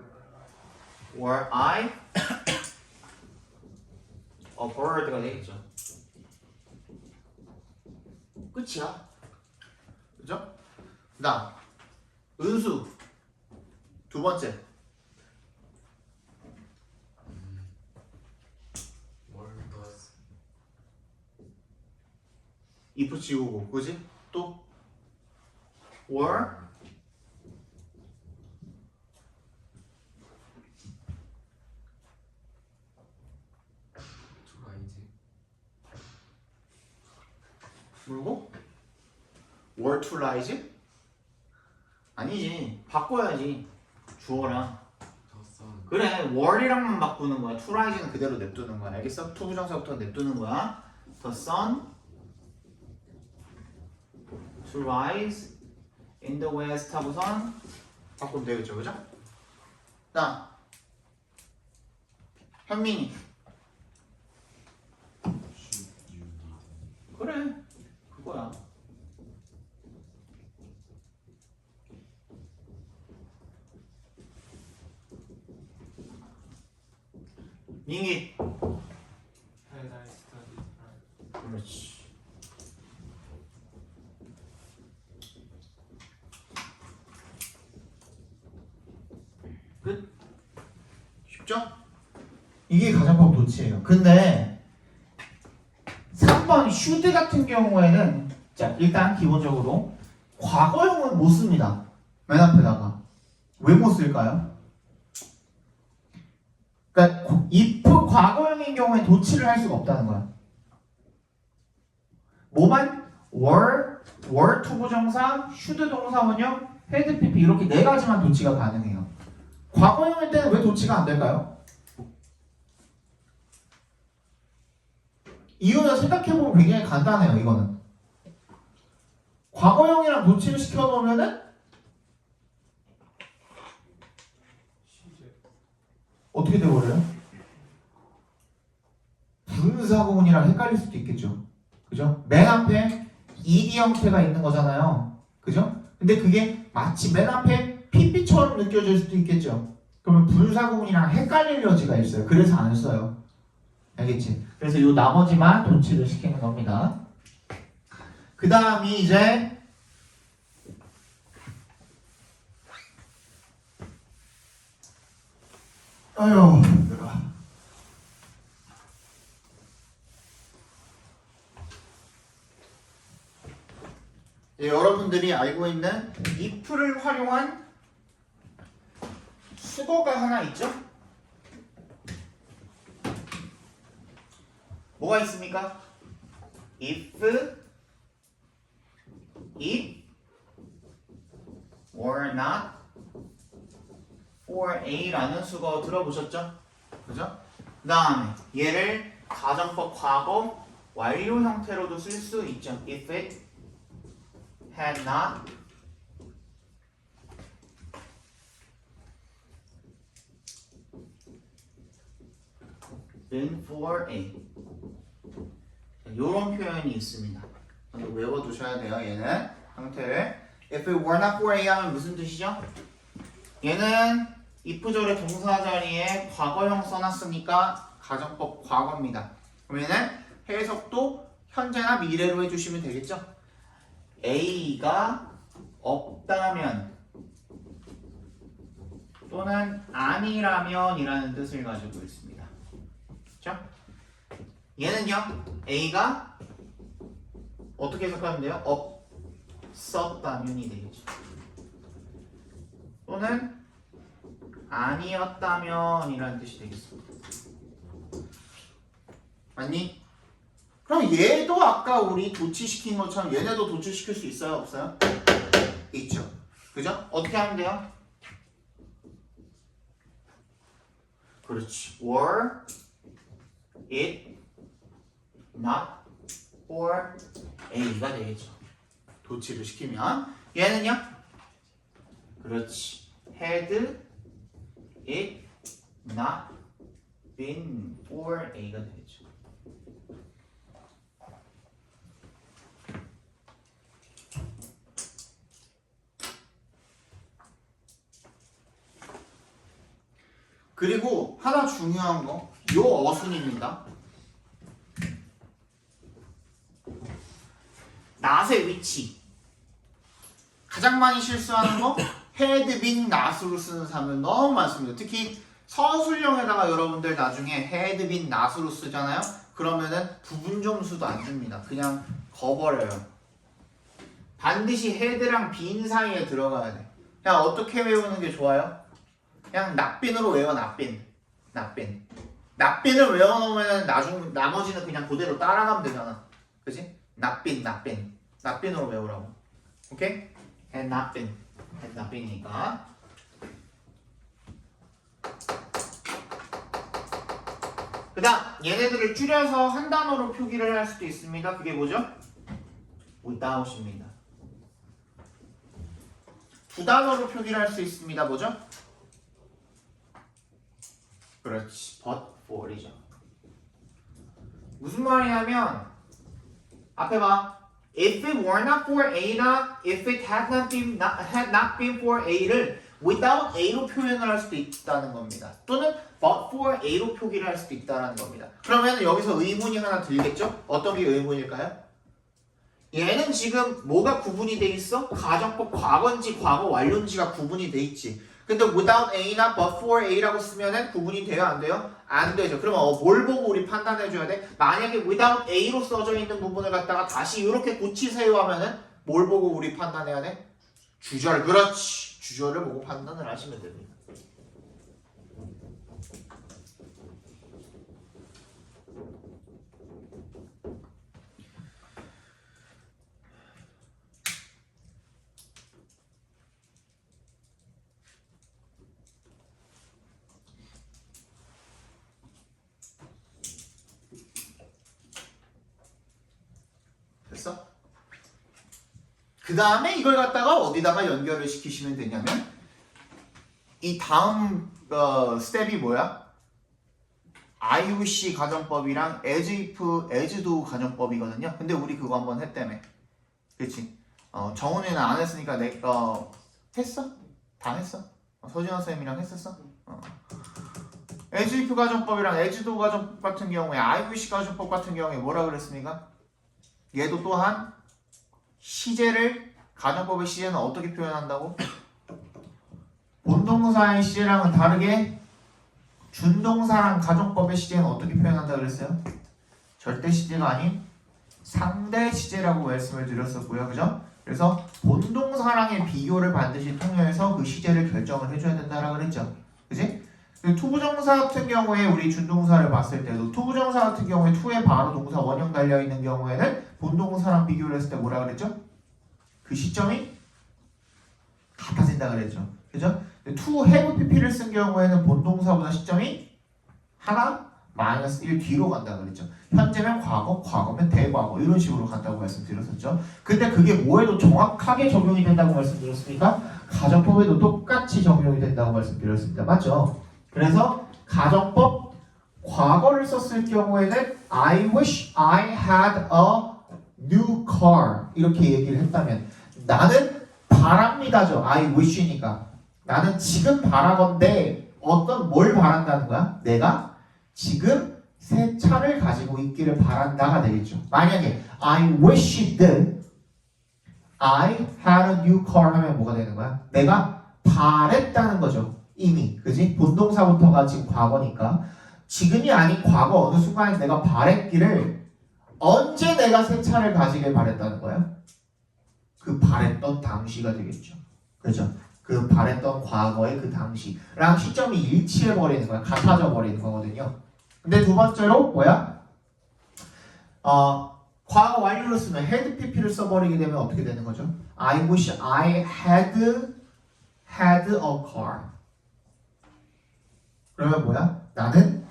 Speaker 1: I a bird가 되겠죠. 끝이야. 그죠? 그 다음 은수 두 번째
Speaker 2: 월버스
Speaker 1: if 지우고 그지? 또 were
Speaker 2: 투라이즈
Speaker 1: 그리고 were to rise? 아니지 바꿔야지 주어랑
Speaker 2: 더선
Speaker 1: 그래 were이랑만 바꾸는 거야 to rise는 그대로 냅두는 거야 알겠어? to 부정사부터 냅두는 거야 the sun to rise in the west 하고선 바꾸면 되겠죠 그죠? 다음 현민이 그래 그거야 닝이
Speaker 2: Had I studied right
Speaker 1: 그렇지 끝 쉽죠? 이게 가정법 도치예요 근데 3번 should 같은 경우에는 자 일단 기본적으로 과거형은 못 씁니다 맨 앞에다가 왜 못 쓸까요? 그러니까 if 과거형인 경우에 도치를 할 수가 없다는 거야 뭐만? were to 부정사, should 동사 원형, had pp 이렇게 네 가지만 도치가 가능해요 과거형일 때는 왜 도치가 안 될까요? 이유는 생각해보면 굉장히 간단해요 이거는 과거형이랑 도치를 시켜놓으면은
Speaker 2: 시제
Speaker 1: 어떻게 돼버려요? 분사구문이랑 헷갈릴 수도 있겠죠 그죠? 맨 앞에 ed 형태가 있는 거잖아요 그죠? 근데 그게 마치 맨 앞에 pp처럼 느껴질 수도 있겠죠 그러면 분사구문이랑 헷갈릴 여지가 있어요 그래서 안 써요 알겠지? 그래서 이 나머지만 도치를 시키는 겁니다 그 다음이 이제 아유 힘들어 여러분들이 알고 있는 if를 활용한 수거가 하나 있죠? 뭐가 있습니까? if it were not for A라는 수거 들어보셨죠? 그죠? 그 다음에 얘를 가정법 과거 완료 형태로도 쓸 수 있죠. If it had not been for A 이런 표현이 있습니다. 먼저 외워두셔야 돼요. 얘는 형태를 If it were not for A 하면 무슨 뜻이죠? 얘는 if절의 동사 자리에 과거형 써놨으니까 가정법 과거입니다. 그러면은 해석도 현재나 미래로 해주시면 되겠죠? A가 없다면 또는 아니라면 이라는 뜻을 가지고 있습니다. 그렇죠? 얘는요, A가 어떻게 해석하면 돼요? 없었다면이 되겠죠. 또는 아니었다면 이라는 뜻이 되겠습니다. 맞니? 그럼 얘도 아까 우리 도치시킨 것처럼 얘네도 도치시킬 수 있어요? 없어요? 있죠. 그죠? 어떻게 하면 돼요? 그렇지. Were it not for A가 되겠죠. 도치를 시키면 얘는요? 그렇지. Had it not been for A가 되겠죠. 그리고 하나 중요한 거, 요 어순입니다. not의 위치. 가장 많이 실수하는 거, had been not으로 쓰는 사람들 너무 많습니다. 특히 서술형에다가 여러분들 나중에 had been not으로 쓰잖아요. 그러면은 부분 점수도 안 줍니다. 그냥 거버려요. 반드시 had랑 been 사이에 들어가야 돼. 그냥 어떻게 외우는 게 좋아요? 그냥 낫빈으로 외워. 낫빈. 낫빈을 외워놓으면 나머지는 그냥 그대로 따라가면 되잖아. 그치? 낫빈으로 외우라고. 오케이? had not been이니까. 그 다음 얘네들을 줄여서 한 단어로 표기를 할 수도 있습니다. 그게 뭐죠? without입니다. 두 단어로 표기를 할 수 있습니다. 뭐죠? 그렇지. but for이죠. 무슨 말이냐면 앞에 봐. If it were not for A나 if it had not been for A를 without A로 표현을 할 수도 있다는 겁니다. 또는 but for A로 표기를 할 수도 있다는 겁니다. 그러면 여기서 의문이 하나 들겠죠? 어떤 게 의문일까요? 얘는 지금 뭐가 구분이 돼 있어? 가정법 과거인지 과거 완료인지가 구분이 돼 있지. 근데 without A나 but for A라고 쓰면은 구분이 돼요? 안 돼요? 안 되죠. 그러면 뭘 보고 우리 판단해줘야 돼? 만약에 without A로 써져 있는 부분을 갖다가 다시 이렇게 고치세요 하면은 뭘 보고 우리 판단해야 돼? 주절. 그렇지. 주절을 보고 판단을 하시면 됩니다. 됐어? 그 다음에 이걸 갖다가 어디다가 연결을 시키시면 되냐면 이 다음 스텝이 뭐야? I wish 가정법이랑 as if, as do 가정법이거든요. 근데 우리 그거 한번 했다며. 그치? 정훈이는 안 했으니까 내가 했어? 다 했어? 서진원 쌤이랑 했었어? as if 가정법이랑 as do 가정법 같은 경우에 I wish 가정법 같은 경우에 뭐라 그랬습니까? 얘도 또한 시제를 가정법의 시제는 어떻게 표현한다고? 본동사의 시제랑은 다르게 준동사랑 가정법의 시제는 어떻게 표현한다 그랬어요? 절대 시제가 아닌 상대 시제라고 말씀을 드렸었고요. 그죠? 그래서 본동사랑의 비교를 반드시 통해서 그 시제를 결정을 해줘야 된다라고 그랬죠. 그지? 투부정사 같은 경우에 우리 준동사를 봤을 때도 투부정사 같은 경우에 투에 바로 동사 원형 달려있는 경우에는 본동사랑 비교를 했을 때 뭐라 그랬죠? 그 시점이 같아진다 그랬죠. 그죠? 투 have pp를 쓴 경우에는 본동사보다 시점이 하나 마이너스 1 뒤로 간다 그랬죠. 현재면 과거, 과거면 대과거 이런 식으로 간다고 말씀드렸었죠. 근데 그게 뭐에도 정확하게 적용이 된다고 말씀드렸습니까? 가정법에도 똑같이 적용이 된다고 말씀드렸습니다. 맞죠? 그래서 가정법 과거를 썼을 경우에는 I wish I had a new car 이렇게 얘기를 했다면 나는 바랍니다죠. I wish니까 나는 지금 바라건대 어떤 뭘 바란다는 거야? 내가 지금 새 차를 가지고 있기를 바란다가 되겠죠. 만약에 I wished I had a new car 하면 뭐가 되는 거야? 내가 바랬다는 거죠. 이미 그지? 본동사부터가 지금 과거니까 지금이 아닌 과거 어느 순간에 내가 바랬기를 언제 내가 새 차를 가지길 바랬다는 거야? 그 바랬던 당시가 되겠죠. 그죠? 그 바랬던 과거의 그 당시랑 시점이 일치해 버리는 거야. 같아져 버리는 거거든요. 근데 두 번째로 뭐야? 과거 완료를 쓰면 had pp를 써버리게 되면 어떻게 되는 거죠? I wish I had a car. 그러면 뭐야? 나는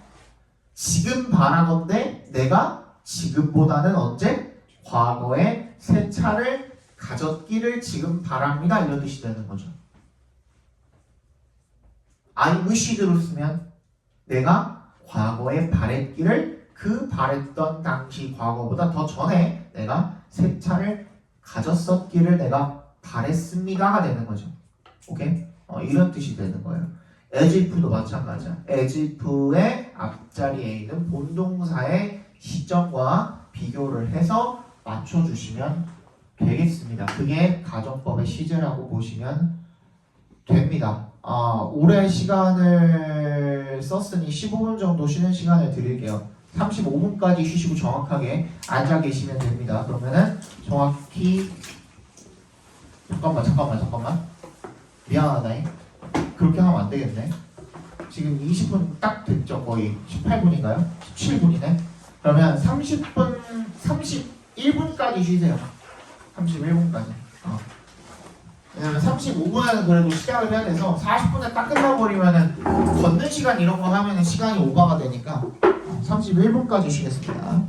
Speaker 1: 지금 바라건대 내가 지금보다는 언제? 과거에 새 차를 가졌기를 지금 바랍니다. 이런 뜻이 되는 거죠. I wished로 쓰면 내가 과거에 바랬기를 그 바랬던 당시 과거보다 더 전에 내가 새 차를 가졌었기를 내가 바랬습니다가 되는 거죠. 오케이? 이런 뜻이 되는 거예요. as if도 마찬가지야. as if의 앞자리에 있는 본동사의 시점과 비교를 해서 맞춰주시면 되겠습니다. 그게 가정법의 시제라고 보시면 됩니다. 오래 시간을 썼으니 15분 정도 쉬는 시간을 드릴게요. 35분까지 쉬시고 정확하게 앉아 계시면 됩니다. 그러면은 정확히 잠깐만 미안하다잉. 그렇게 하면 안 되겠네. 지금 20분 딱 됐죠. 거의 18분인가요? 17분이네. 그러면 31분까지 쉬세요. 31분까지. 왜냐면 35분에는 그래도 시작을 해야 돼서 40분에 딱 끝나버리면은 걷는 시간 이런 거 하면은 시간이 오버가 되니까 31분까지 쉬겠습니다.